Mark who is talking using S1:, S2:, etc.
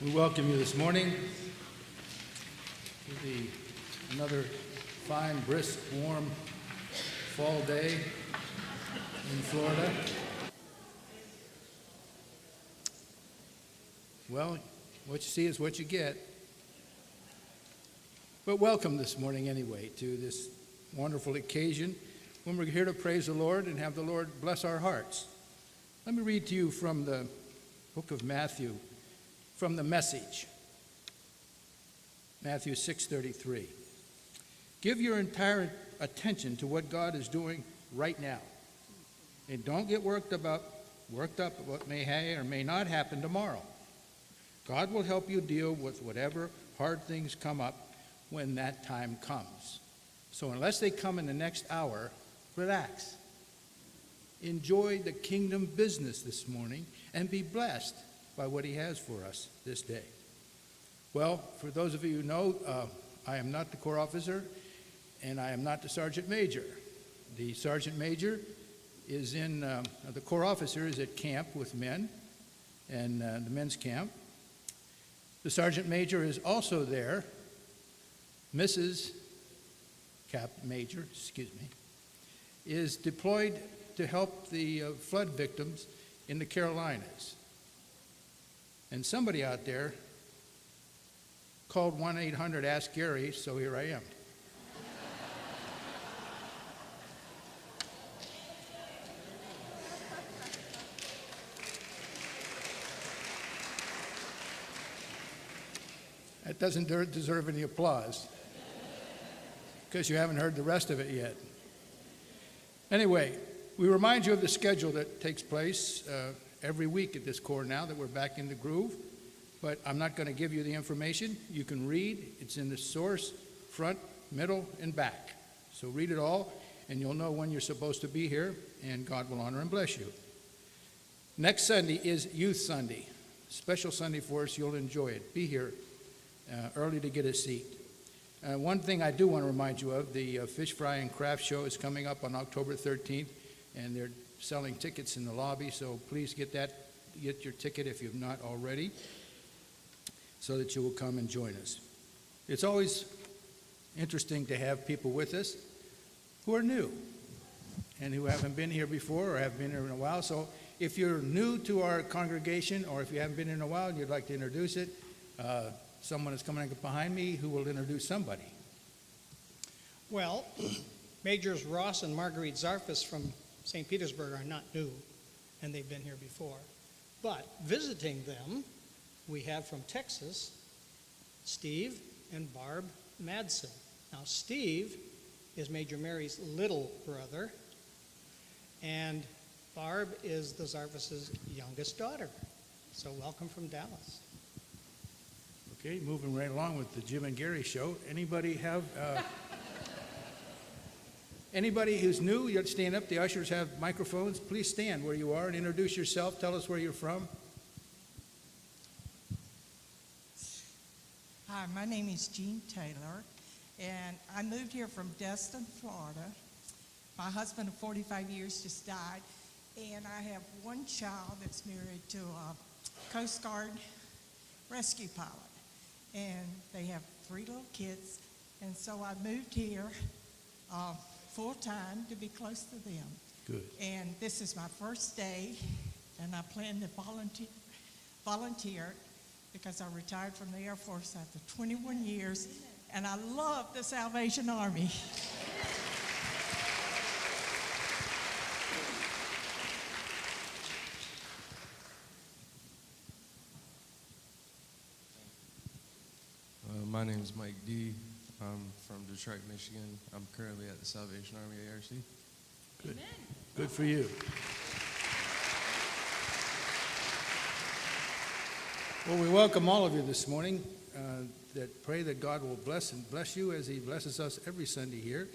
S1: We welcome you this morning to another fine, brisk, warm fall day in Florida. Well, what you see is what you get. But welcome this morning anyway to this wonderful occasion when we're here to praise the Lord and have the Lord bless our hearts. Let me read to you from the book of Matthew, from the Message. Matthew 6:33. Give your entire attention to what God is doing right now. And don't get worked up about what may or may not happen tomorrow. God will help you deal with whatever hard things come up when that time comes. So unless they come in the next hour, relax. Enjoy the kingdom business this morning and be blessed by what he has for us this day. Well, for those of you who know, I am not the Corps officer and I am not the Sergeant Major. The Sergeant Major is the Corps officer is at camp with men and the men's camp. The Sergeant Major is also there. Mrs. Major, is deployed to help the flood victims in the Carolinas. And somebody out there called 1-800-ASK-GARY, so here I am. That doesn't deserve any applause, because you haven't heard the rest of it yet. Anyway, we remind you of the schedule that takes place every week at this Corps now that we're back in the groove, but I'm not going to give you the information. You can read. It's in the source, front, middle, and back. So read it all, and you'll know when you're supposed to be here, and God will honor and bless you. Next Sunday is Youth Sunday. Special Sunday for us. You'll enjoy it. Be here early to get a seat. One thing I do want to remind you of, the Fish Fry and Craft Show is coming up on October 13th, and they're selling tickets in the lobby, so please get your ticket if you've not already, so that you will come and join us. It's always interesting to have people with us who are new and who haven't been here before or have been here in a while. So if you're new to our congregation, or if you haven't been here in a while and you'd like to introduce it, someone is coming up behind me who will introduce somebody.
S2: Well, Majors Ross and Marguerite Zarfus from St. Petersburg are not new, and they've been here before. But visiting them, we have from Texas, Steve and Barb Madsen. Now, Steve is Major Mary's little brother, and Barb is the Zarfus' youngest daughter. So welcome from Dallas.
S1: Okay, moving right along with the Jim and Gary show. Anybody have... Anybody who's new, you have to stand up. The ushers have microphones. Please stand where you are and introduce yourself. Tell us where you're from.
S3: Hi, my name is Jean Taylor, and I moved here from Destin, Florida. My husband of 45 years just died, and I have one child that's married to a Coast Guard rescue pilot, and they have 3 little kids, and so I moved here full-time to be close to them.
S1: Good.
S3: And this is my first day, and I plan to volunteer because I retired from the Air Force after 21 years, and I love the Salvation Army.
S4: My name is Mike D. I'm from Detroit, Michigan. I'm currently at the Salvation Army ARC.
S1: Good. Good for you. Well, we welcome all of you this morning. That pray that God will bless you as he blesses us every Sunday here.